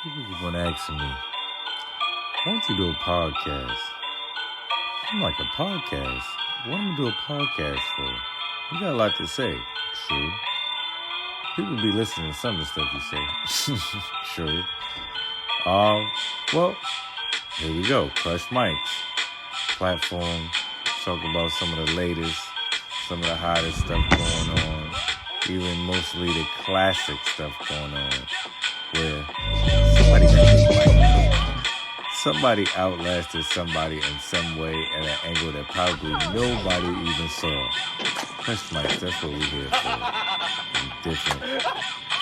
People keep on asking me, why don't you do a podcast? I'm like, a podcast? What am I do a podcast for? You got a lot to say. True. People be listening to some of the stuff you say. True. Well, here we go. Crush Mics platform. Talk about some of the latest, some of the hottest stuff going on. Even mostly the classic stuff going on. Where somebody outlasted somebody in some way at an angle that probably nobody even saw. Crush Mics, that's what we're here for. In different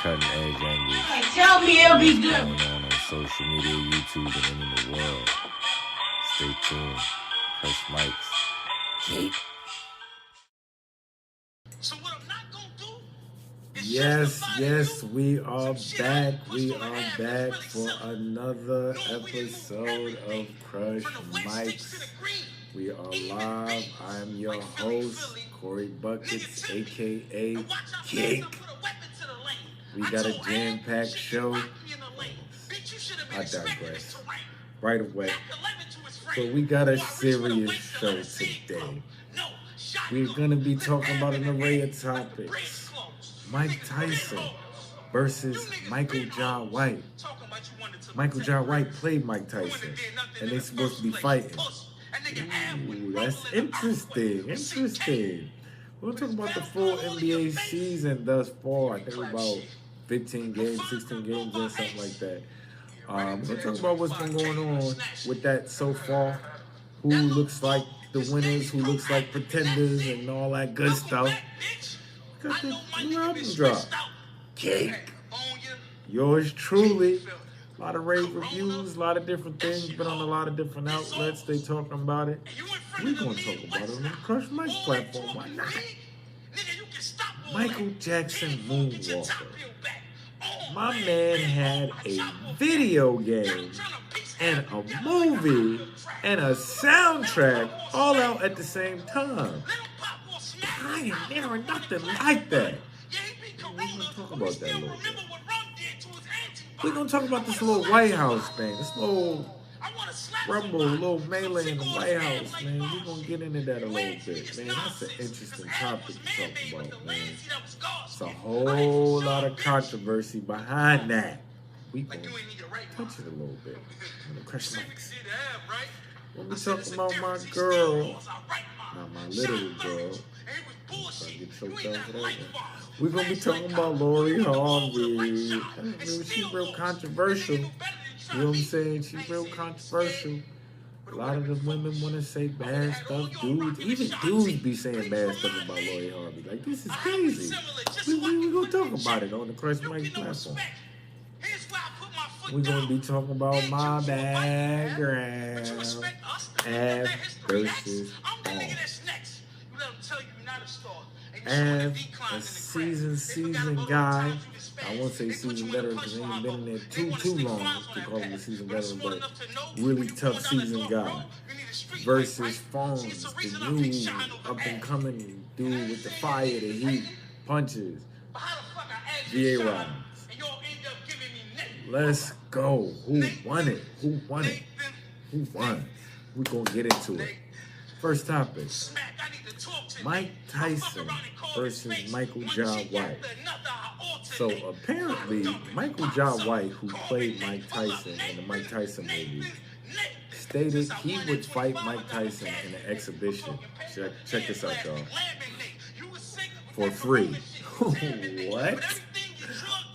cutting edge angles. Tell me it'll be good. Going on social media, YouTube, and in the world. Stay tuned. Crush Mics. So what I'm not gonna do is Yes, we are back. We are back for another episode of Crush Mics. We are live. I'm your host, Corey Buckets, aka Cake. We got a jam-packed show. I digress. Right away. So we got a serious show today. We're going to be talking about an array of topics. Mike Tyson versus Michael Jai White. Michael Jai White played Mike Tyson, and they're supposed to be fighting. Ooh, that's interesting. We'll talk about the full NBA season thus far. I think about 15 games, 16 games, or something like that. We'll talk about what's been going on with that so far. Who looks like the winners, who looks like pretenders, and all that good stuff. Got the new album drop. Cake. Yours truly. A lot of rave reviews, a lot of different things. Been on a lot of different outlets. They talking about it. We're going to talk about it on the Crush Mics platform. Why not? Michael Jackson Moonwalker. My man had a video game and a movie and a soundtrack all out at the same time. I ain't never nothing like that. We're going to talk about that a little bit. We're going to talk about this little White House thing, this little rumble, little melee in the White House, man. We're going to get into that a little bit, man. That's an interesting topic to talk about, man. It's a whole lot of controversy behind that. We're going to touch it a little bit. I'm going to Crush Mics. When we talk about my girl, not my little girl, I get choked out for that one. We're going to be talking about Lori Harvey. She's real controversial. You know what I'm saying? She's real controversial. A lot of the women want to say bad stuff. Even dudes be saying bad stuff about Lori Harvey. Like, this is crazy. We're going to talk about it on the Crush Mics platform. We're going to be talking about my bad girl. Av versus all. Av, a seasoned guy. I won't say seasoned veteran because he ain't been in there too long to call him a seasoned veteran, but really tough seasoned guy. Versus Phones, the new up-and-coming dude with the fire, the heat, punches, VA Rhymes. Let's go. Who won it? Who won? We're going to get into it. First topic. Mike Tyson versus Michael Jai White. So apparently, Michael Jai White, who played Mike Tyson in the Mike Tyson movie, stated he would fight Mike Tyson in an exhibition. Check this out, y'all. For free. What?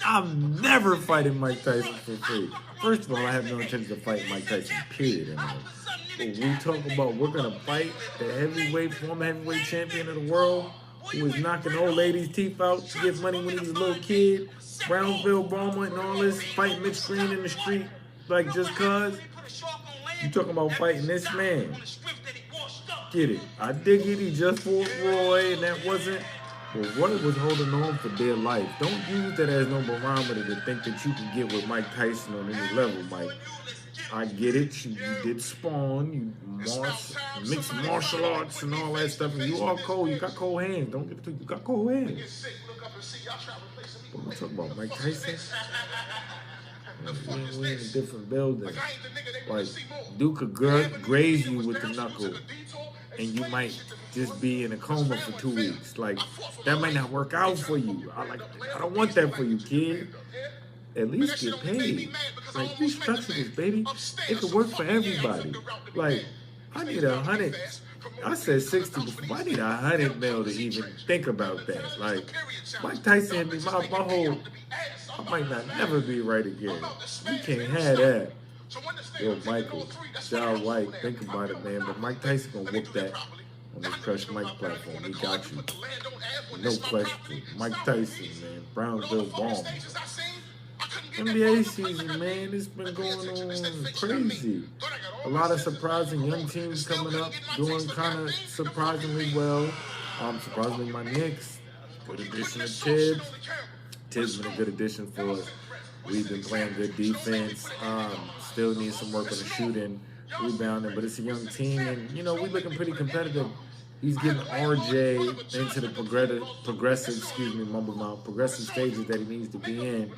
I'm never fighting Mike Tyson for free. First of all, I have no intention to fight Mike Tyson, period. But we talk about we're going to fight the former heavyweight champion of the world who was knocking old ladies' teeth out to get money when he was a little kid, Brownsville, Baltimore, and all this, fighting Mitch Green in the street, like just cuz. You talking about fighting this man. Get it. I dig it. He just fought Roy, and that wasn't. Well, Roy was holding on for dear life. Don't use that as no barometer to think that you can get with Mike Tyson on any level, Mike. I get it. You did spawn. You mixed martial arts and all that stuff. And you are cold. You got cold hands. Don't get it. You got cold hands. But we're talking about Mike Tyson. We in a different building. Like, Duke could graze you with the knuckle, and you might just be in a coma for 2 weeks. Like, that might not work out for you. I don't want that for you, kid. At least get paid. Like, restructure this, baby. It could work for everybody. Like, I need 100. I said 60 before. I need 100 mil to even think about that. Like, Mike Tyson hit me, my whole, I might not never be right again. We can't have that. Yo, Michael, John White, think about it, man. But Mike Tyson gonna whoop that on this Crush Mike platform. We got you. No question. Mike Tyson, man. Brownsville bomb. NBA season, man, it's been going on crazy. A lot of surprising young teams coming up, doing kind of surprisingly well. Surprisingly, my Knicks, good addition to Tibbs. Tibbs been a good addition for us. We've been playing good defense. Still need some work on the shooting, rebounding, but it's a young team, and you know we're looking pretty competitive. He's getting RJ into the progressive stages that he needs to be in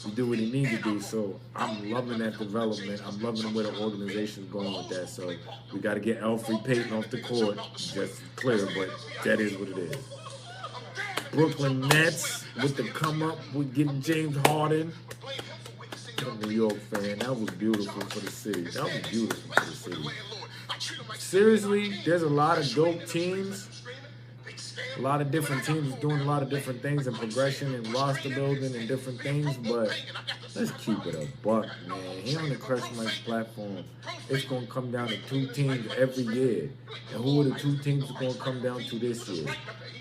to do what he needs to do. So I'm loving that development. I'm loving where the organization's going with that. So we got to get Elfrid Payton off the court, just clear, but that is what it is. Brooklyn Nets with the come up with getting James Harden. I'm a New York fan. That was beautiful for the city. That was beautiful for the city. Seriously, there's a lot of dope teams. A lot of different teams doing a lot of different things and progression and roster building and different things, but let's keep it a buck, man. Here on the Crush Mike's platform, it's going to come down to 2 teams every year. And who are the 2 teams it's going to come down to this year?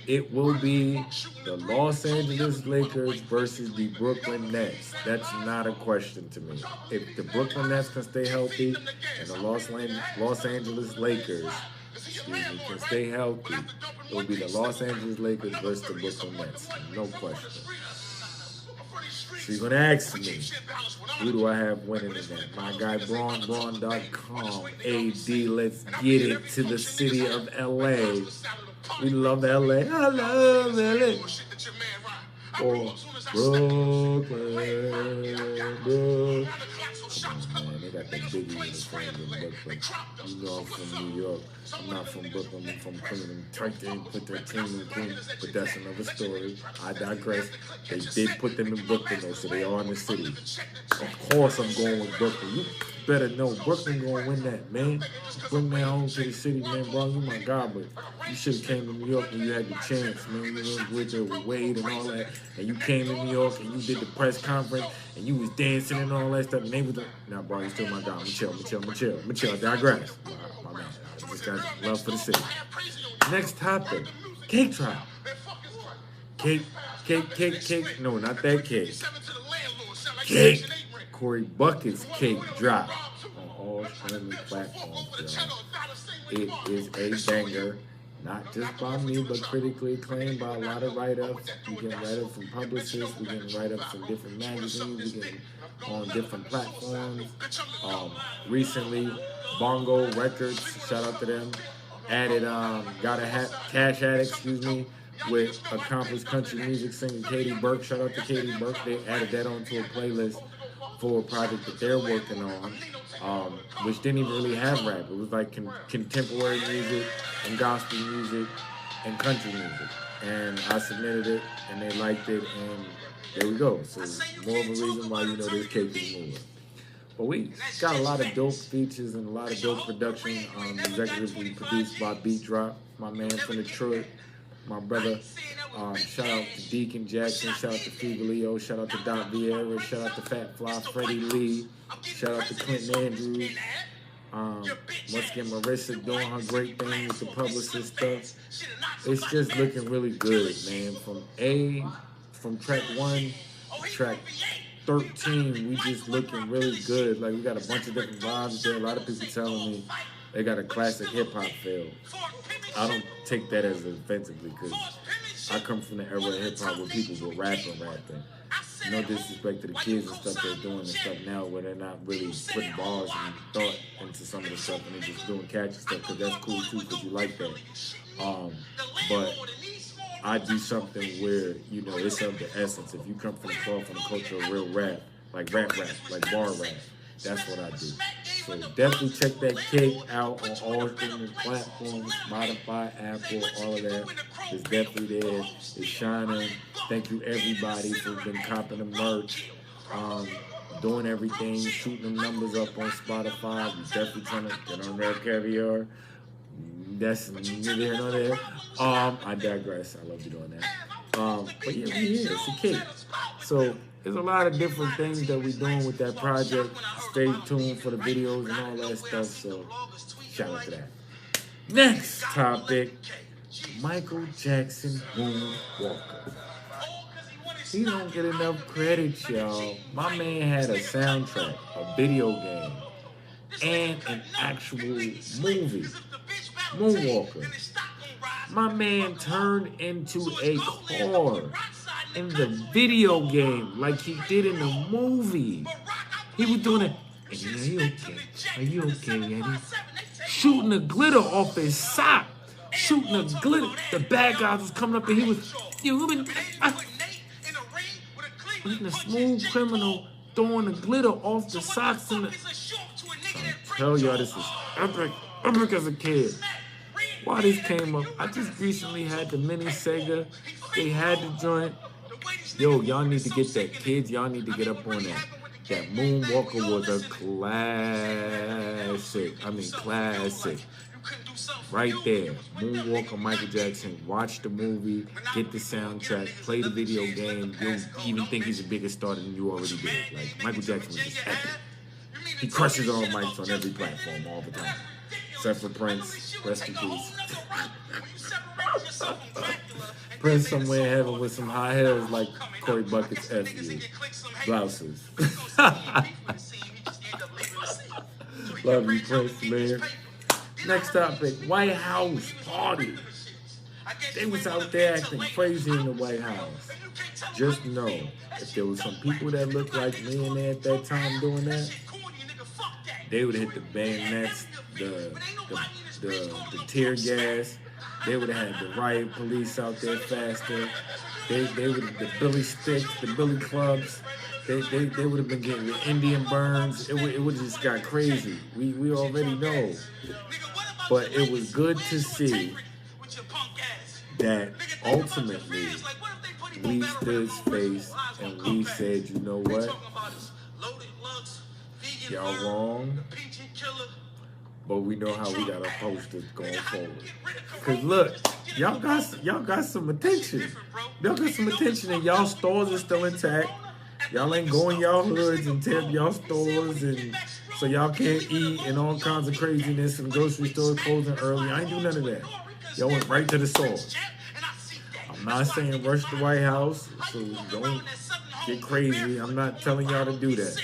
It will be the Los Angeles Lakers versus the Brooklyn Nets. That's not a question to me. If the Brooklyn Nets can stay healthy and the Los Angeles Lakers can stay healthy, it will be the Los Angeles Lakers versus the Brooklyn Nets. No question. So you're going to ask me, who do I have winning in that? My guy, Braun.com. AD, let's get it to the city of LA. We love LA. I love LA. Or Brooklyn. Come on, man. They got that Biggie uniform in Brooklyn. You know I'm from New York. I'm not from Brooklyn. I'm from Queens. Right there and put their team in Queens. But that's another story. I digress. They did put them in Brooklyn, though, so they are in the city. Of course I'm going with Brooklyn. You better know Brooklyn going to win that, man. Bring that home to the city, man. Bro, you my God, but you should have came to New York when you had the chance, man. You went with there with Wade and all that, and you came to New York and you did the press conference and you was dancing and all that stuff. And they was now, bro, you still my God. Chill. Digress. My man. This guy's love for the city. Next topic, cake trial. Cake. No, not that cake. Cake. Corey Bucket's cake drop on all streaming platforms, y'all. It is a banger, not just by me, but critically acclaimed by a lot of write-ups. We get write-ups from publicists, we get write-ups from different magazines, we get on different platforms. Recently, Bongo Records, shout out to them, added Cash Addict, with accomplished country music singer Katie Burke. Shout out to Katie Burke. They added that onto a playlist for a project that they're working on, which didn't even really have rap. It was like contemporary music and gospel music and country music. And I submitted it, and they liked it, and there we go. So more of a reason why you know this cake is moving. But we got a lot of dope features and a lot of dope production. Executively produced by Beat Drop, my man from Detroit, my brother. Shout out to Deacon Jackson, shout out to Figalio, shout out to Doc Vieira, shout out to Fat Fly, Freddie Lee, shout out to Clinton Andrews. Once again, Marissa doing her great thing with the publicist stuff. It's just looking really good, man. From track 1 to track 13, we just looking really good. Like, we got a bunch of different vibes there. A lot of people telling me they got a classic hip-hop feel. I don't take that as offensively because I come from the era of hip-hop where people were rapping. No disrespect to the kids and stuff they're doing and stuff now where they're not really putting bars and thought into some of the stuff and they're just doing catchy stuff because that's cool too because you like that. But I do something where, it's of the essence. If you come from the culture of real rap, like rap, like bar rap. That's what I do. So definitely check that kid out on all streaming platforms, Spotify, Apple, all of that. It's definitely there. It's shining. Thank you everybody for been copping the merch, doing everything, shooting them numbers up on Spotify. We definitely trying to get on Rare Caviar. That's neither here nor there. I digress. I love you doing that. But yeah, we here. It's a kid. So there's a lot of different things that we're doing with that project. Stay tuned for the videos and all that stuff. So shout out to that. Next topic, Michael Jackson Moonwalker. He don't get enough credit, y'all. My man had a soundtrack, a video game, and an actual movie. Moonwalker. My man turned into a car in the video game like he did in the movie. He was doing it. Eddie, are you okay? Are you okay, Eddie? Shooting the glitter off his sock. Shooting the glitter. The bad guys was coming up and he was, being a smooth criminal throwing the glitter off the socks in the. I tell y'all this is epic as a kid. Why this came up? I just recently had the mini Sega. They had the joint. Yo, y'all need to get that, kids. Y'all need to get up on that. That Moonwalker was a classic. Right there. Moonwalker, Michael Jackson. Watch the movie. Get the soundtrack. Play the video game. You'll even think he's a bigger star than you already did. Like, Michael Jackson was just epic. He crushes all mics on every platform all the time. Except for Prince. Rest in peace. Prince somewhere in heaven with some high heels like Cory Bucket's F.U. Blouses. Love you, Prince, man. Next topic, White House party. They was out there acting crazy in the White House. Just know, if there was some people that looked like me in there at that time doing that, they would have hit the bayonets, the tear gas. They would have had the riot police out there faster. They would have the Billy sticks, the Billy clubs. They would have been getting the Indian burns. It would have just got crazy. We already know. But it was good to see that ultimately we stood face and we said, you know what? Y'all wrong. But we know how we gotta post it going forward. Cause look, y'all got some attention. Y'all got some attention and y'all stores are still intact. Y'all ain't going y'all hoods and tear up y'all stores and so y'all can't eat and all kinds of craziness and grocery stores closing early. I ain't do none of that. Y'all went right to the source. I'm not saying rush the White House, so don't get crazy. I'm not telling y'all to do that.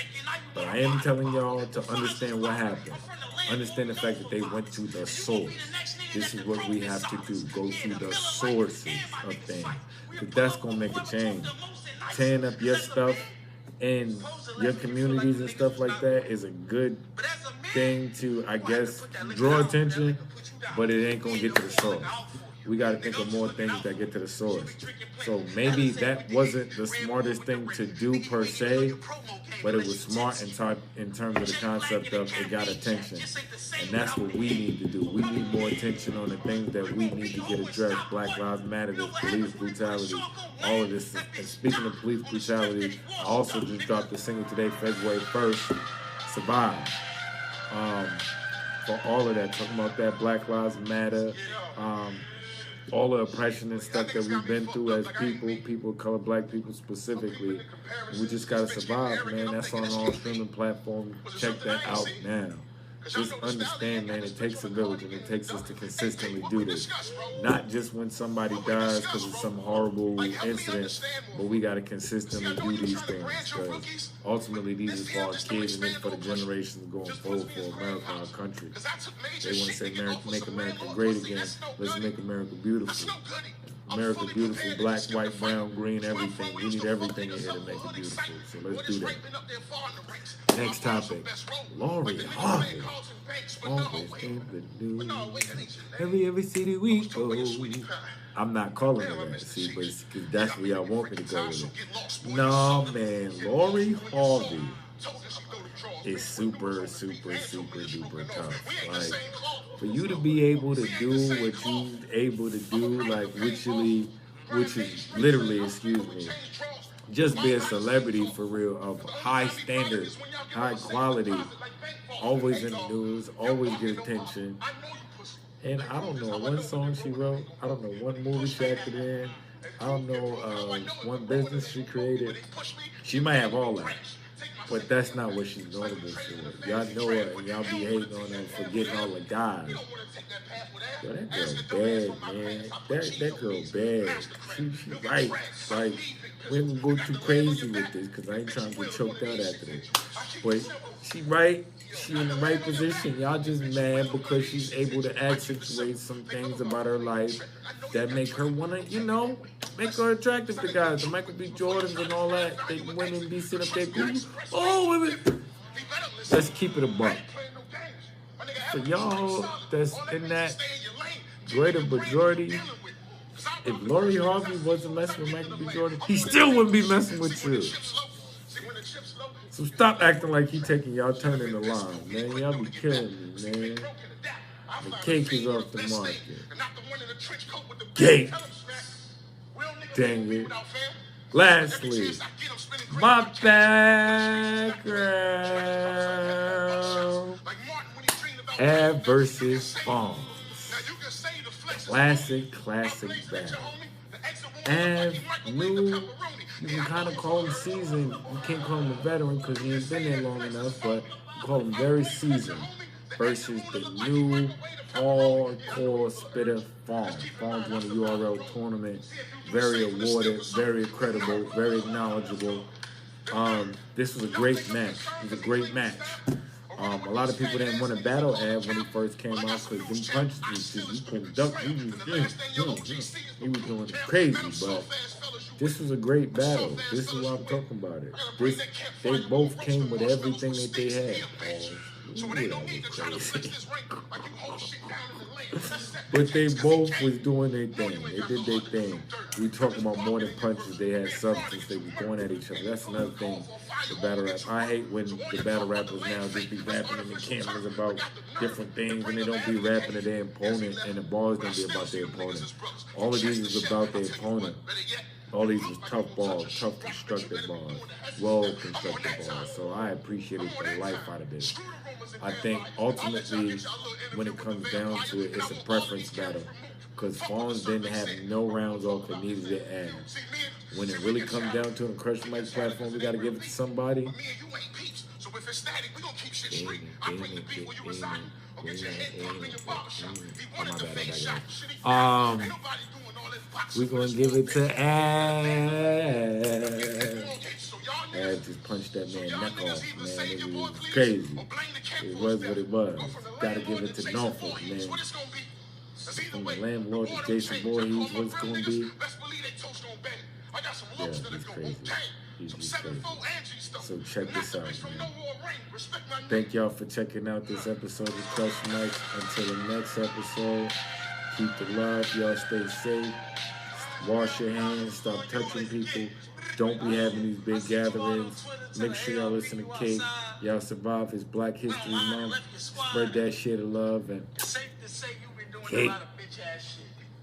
But I am telling y'all to understand what happened. Understand the fact that they went to the source. This is what we have to do. Go through the sources of things. Because that's going to make a change. Tearing up your stuff in your communities and stuff like that is a good thing to, I guess, draw attention, but it ain't going to get to the source. We got to think of more things that get to the source. So maybe that wasn't the smartest thing to do per se, but it was smart in terms of the concept of it got attention. And that's what we need to do. We need more attention on the things that we need to get addressed. Black Lives Matter, the police brutality, all of this. And speaking of police brutality, I also just dropped a single today, February 1st, Survive. For all of that, talking about that Black Lives Matter, all the oppression and stuff that we've been through as people of color, black people specifically. We just gotta survive, man. That's on all streaming platforms. Check that out now. Just understand, man, it takes a village and it takes us to consistently do this. Not just when somebody dies because of some horrible incident, but we gotta consistently do these things because ultimately these are for our kids and it's for the generations going forward for America, our country. They want to say, make America great again. Let's make America beautiful. America beautiful, black, white, brown, green, everything. We need everything in here to make it beautiful. So let's do that. Next topic. Lori Harvey. Always in the news. Every city we go. I'm not calling her that, see, but because that's where y'all want me to go with it. No, man. Lori Harvey is super, super, super duper tough. Like, for you to be able to do what you able to do, like, which is literally, excuse me, just be a celebrity for real, of high standards, high quality, always in the news, always get attention. And I don't know one song she wrote. I don't know one movie she acted in. I don't know one business she created. She might have all that. But that's not what she's notable for. Y'all know her and y'all be hating on her for getting all the guys. Yo, that girl bad, man. That girl bad. She right. Like, we ain't gonna go too crazy with this because I ain't trying to get choked out after this. But she right. She in the right position. Y'all just mad because she's able to accentuate some things about her life that make her want to, you know, make her attractive to guys. The Michael B. Jordans and all that. They women be sitting up there, oh, women. Let's keep it a buck. For y'all that's in that greater majority, if Lori Harvey wasn't messing with Michael B. Jordan, he still wouldn't be messing with you. So stop acting like he taking y'all turn in the line, man. Y'all be killing me, man. The cake is off the market. Cake. Dang it. Lastly, my background. Av versus Fonz. Classic battle. Av new. You can kind of call him seasoned. You can't call him a veteran because he ain't been there long enough, but you call him very seasoned versus the new hardcore spitter Fonz. Fonz won the URL tournament. Very awarded, very credible, very knowledgeable. This was a great match. It was a great match. A lot of people didn't want to battle Av when he first came out because them punches, he couldn't duck. He was doing crazy, but this was a great battle. This is what I'm talking about. They both came with everything that they had. But they both was doing their thing. They did their thing. We talking about more than punches. They had substance. They were going at each other. That's another thing. The battle rap. I hate when the battle rappers now just be rapping in the cameras about different things and they don't be rapping to their opponent and the bars don't be about their opponent. All of these is about their opponent. All these was tough balls, tough constructed balls, well-constructed balls. So I appreciated the life out of this. I think ultimately, when it comes down to it, it's a preference battle. Because Fonz didn't have no rounds off and needed to add. When it really comes down to it, on Crush Mike's platform, we got to give it to somebody. We're going to give it to Ad. Ad just punched that man neck off, man. It was crazy. It was what it was. Got to give it to Norfolk, man. From the landlord to Jason Voorhees, what's going to be? Yeah, he's crazy. He's crazy. So check this out, man. Thank y'all for checking out this episode of Crush Mike. Until the next episode, keep the love. Y'all stay safe. Wash your hands. Stop touching people. Don't be having these big gatherings. Make sure y'all listen to Cake. Y'all survive his Black History Month. Spread that shit of love and Cake.